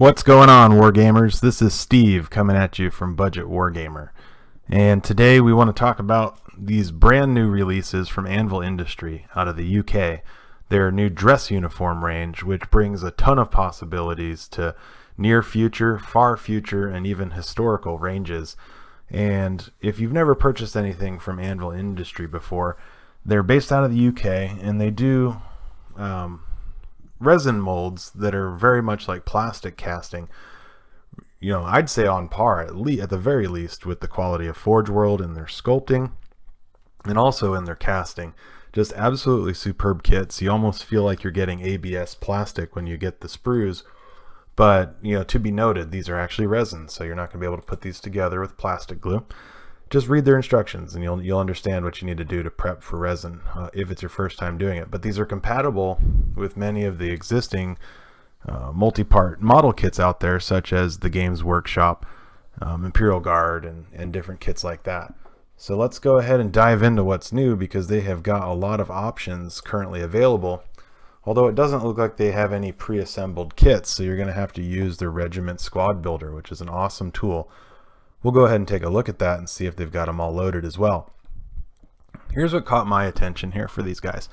What's going on, Wargamers? This is Steve coming at you from Budget Wargamer. And today we want to talk about these brand new releases from Anvil Industry out of the UK. Their new dress uniform range, which brings a ton of possibilities to near future, far future, and even historical ranges. And if you've never purchased anything from Anvil Industry before, they're based out of the UK, and they do resin molds that are very much like plastic casting. You know, I'd say on par, at the very least, with the quality of Forge World in their sculpting and also in their casting. Just absolutely superb kits. You almost feel like you're getting ABS plastic when you get the sprues. But, you know, to be noted, these are actually resin, so you're not going to be able to put these together with plastic glue. Just read their instructions and you'll understand what you need to do to prep for resin if it's your first time doing it. But these are compatible with many of the existing multi-part model kits out there, such as the Games Workshop, Imperial Guard, and different kits like that. So let's go ahead and dive into what's new, because they have got a lot of options currently available. Although it doesn't look like they have any pre-assembled kits, so you're going to have to use their Regiment Squad Builder, which is an awesome tool. We'll go ahead and take a look at that and see if they've got them all loaded as well. Here's what caught my attention here for these guys.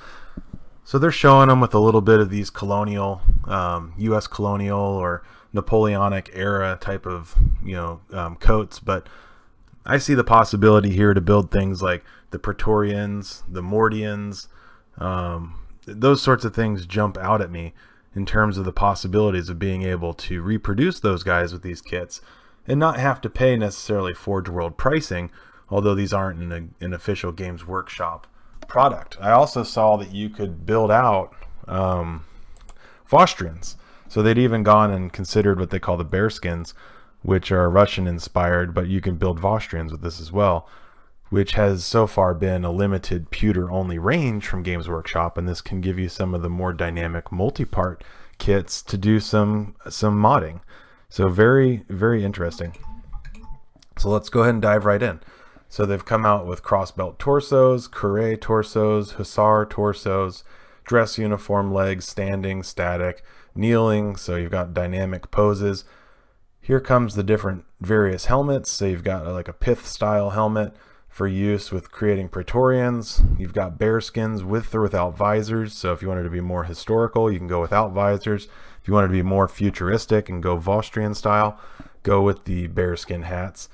So they're showing them with a little bit of these colonial, U.S. colonial or Napoleonic era type of, coats. But I see the possibility here to build things like the Praetorians, the Mordians. Those sorts of things jump out at me in terms of the possibilities of being able to reproduce those guys with these kits and not have to pay necessarily Forge World pricing, although these aren't an official Games Workshop product. I also saw that you could build out Vostrians. So they'd even gone and considered what they call the bearskins, which are Russian inspired, but you can build Vostrians with this as well, which has so far been a limited pewter only range from Games Workshop, and this can give you some of the more dynamic multi-part kits to do some modding. So very, very interesting. So let's go ahead and dive right in. So they've come out with crossbelt torsos, cuirass torsos, hussar torsos, dress uniform legs, standing, static, kneeling. So you've got dynamic poses. Here comes the different various helmets. So you've got like a pith style helmet for use with creating Praetorians. You've got bearskins with or without visors. So if you wanted to be more historical, you can go without visors. If you wanted to be more futuristic and go Vostrian style, go with the bearskin hats.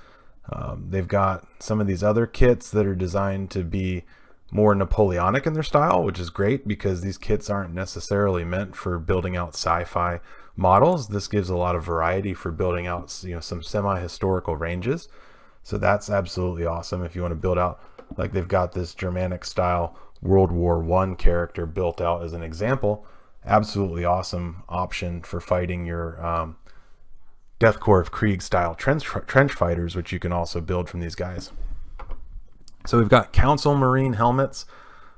They've got some of these other kits that are designed to be more Napoleonic in their style, which is great because these kits aren't necessarily meant for building out sci-fi models. This gives a lot of variety for building out, some semi-historical ranges. So that's absolutely awesome if you want to build out, like they've got this Germanic style World War I character built out as an example. Absolutely awesome option for fighting your Death Corps of Krieg style trench fighters, which you can also build from these guys. So we've got Council Marine helmets,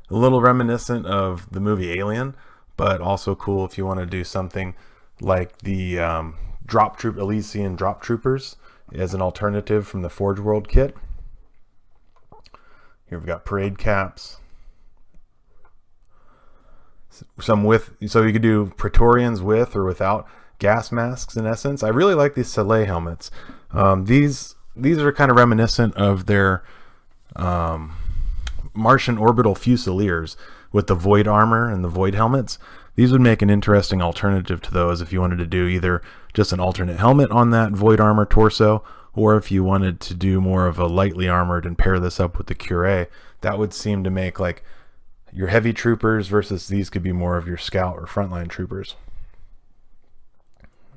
a little reminiscent of the movie Alien, but also cool if you want to do something like the Elysian Drop Troopers as an alternative from the Forge World kit. Here we've got parade caps. So you could do Praetorians with or without gas masks in essence. I really like these Soleil helmets. These are kind of reminiscent of their Martian orbital fusiliers with the void armor and the void helmets. These would make an interesting alternative to those if you wanted to do either just an alternate helmet on that void armor torso, or if you wanted to do more of a lightly armored and pair this up with the cuirass. That would seem to make like your heavy troopers versus these could be more of your scout or frontline troopers.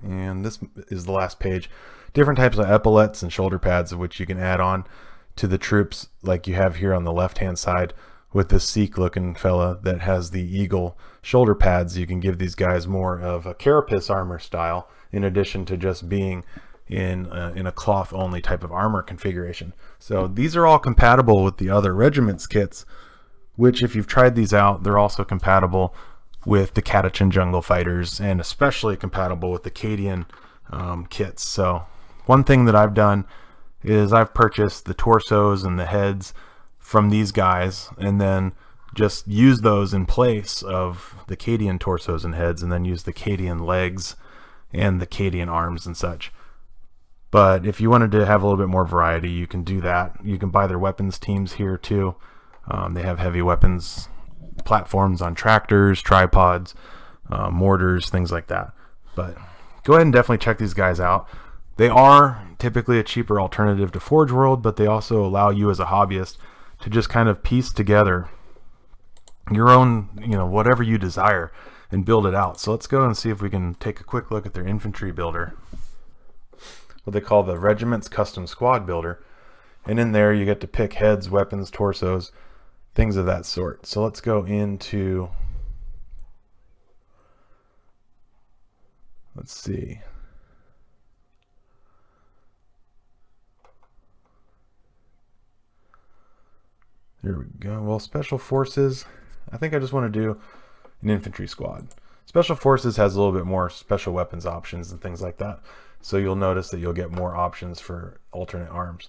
And this is the last page. Different types of epaulets and shoulder pads of which you can add on to the troops, like you have here on the left hand side with this Sikh looking fella that has the eagle shoulder pads. You can give these guys more of a carapace armor style in addition to just being in a cloth only type of armor configuration. So these are all compatible with the other regiments kits, which if you've tried these out, they're also compatible with the Catachan Jungle Fighters, and especially compatible with the Cadian kits. So one thing that I've done is I've purchased the torsos and the heads from these guys, and then just use those in place of the Cadian torsos and heads, and then use the Cadian legs and the Cadian arms and such. But if you wanted to have a little bit more variety, you can do that. You can buy their weapons teams here too. They have heavy weapons platforms on tractors, tripods, mortars, things like that. But go ahead and definitely check these guys out. They are typically a cheaper alternative to Forge World, but they also allow you as a hobbyist to just kind of piece together your own, whatever you desire and build it out. So let's go and see if we can take a quick look at their infantry builder, what they call the Regiment's Custom Squad Builder. And in there you get to pick heads, weapons, torsos, things of that sort. So let's go into, let's see. There we go. Well, Special Forces, I think I just want to do an infantry squad. Special Forces has a little bit more special weapons options and things like that. So you'll notice that you'll get more options for alternate arms.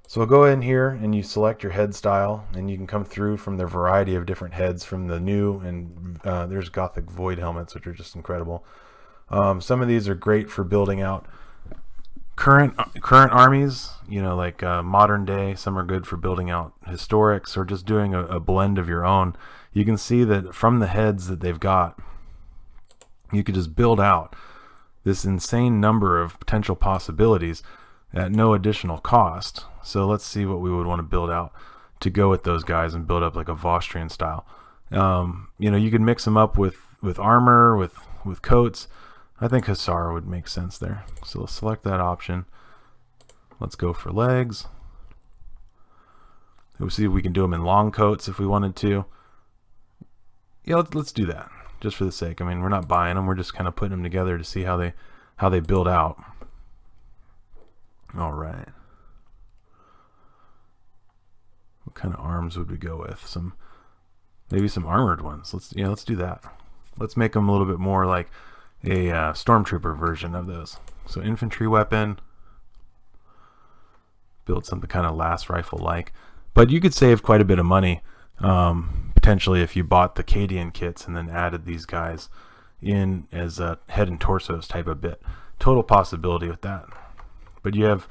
So we'll go in here and you select your head style, and you can come through from the variety of different heads from the new, and there's Gothic Void helmets, which are just incredible. Some of these are great for building out current armies, like modern day. Some are good for building out historics or just doing a blend of your own. You can see that from the heads that they've got, you could just build out this insane number of potential possibilities at no additional cost. So let's see what we would want to build out to go with those guys and build up like a Vostrian style. You could mix them up with armor, with coats. I think Hussar would make sense there. So let's select that option. Let's go for legs. We'll see if we can do them in long coats if we wanted to. Yeah, let's do that just for the sake. I mean, we're not buying them. We're just kind of putting them together to see how they build out. All right. What kind of arms would we go with? Maybe some armored ones. Let's do that. Let's make them a little bit more like a stormtrooper version of those. So infantry weapon, build something kind of last rifle like, but you could save quite a bit of money potentially if you bought the Cadian kits and then added these guys in as a head and torsos type of bit. Total possibility with that. But you have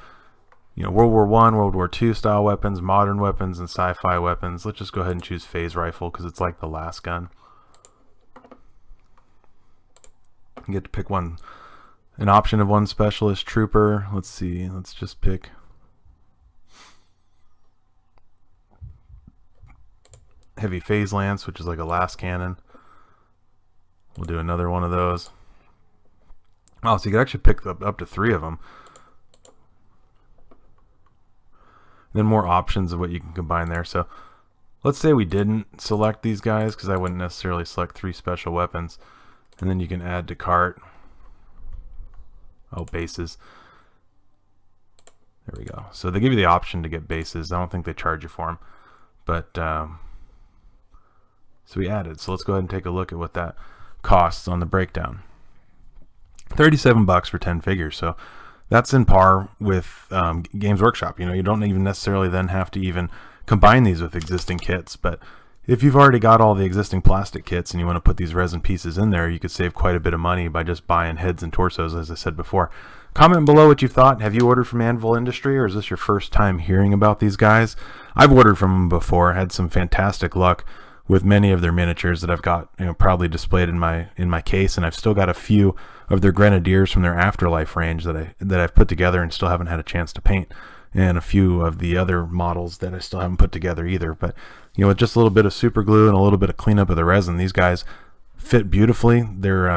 World War I, World War II style weapons, modern weapons, and sci-fi weapons. Let's just go ahead and choose phase rifle because it's like the last gun. You get to pick an option of one specialist trooper. Let's see, let's just pick heavy phase lance, which is like a last cannon. We'll do another one of those. Oh, so you can actually pick up to 3 of them. Then more options of what you can combine there. So let's say we didn't select these guys, because I wouldn't necessarily select 3 special weapons. And then you can add to cart. Oh, bases. There we go. So they give you the option to get bases. I don't think they charge you for them. But, so we added. So let's go ahead and take a look at what that costs on the breakdown. $37 for 10 figures. So that's in par with Games Workshop. You don't even necessarily then have to even combine these with existing kits. But if you've already got all the existing plastic kits and you want to put these resin pieces in there, you could save quite a bit of money by just buying heads and torsos, as I said before. Comment below what you thought. Have you ordered from Anvil Industry, or is this your first time hearing about these guys? I've ordered from them before, had some fantastic luck with many of their miniatures that I've got proudly displayed in my case, and I've still got a few of their Grenadiers from their Afterlife range that I've put together and still haven't had a chance to paint, and a few of the other models that I still haven't put together either. But with just a little bit of super glue and a little bit of cleanup of the resin, these guys fit beautifully. They're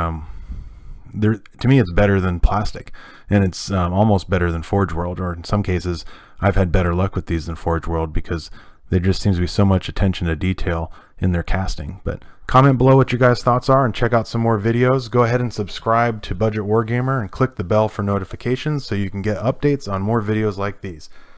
to me, it's better than plastic, and it's almost better than Forge World, or in some cases I've had better luck with these than Forge World, because there just seems to be so much attention to detail in their casting. But comment below what your guys' thoughts are, and check out some more videos. Go ahead and subscribe to Budget Wargamer and click the bell for notifications so you can get updates on more videos like these.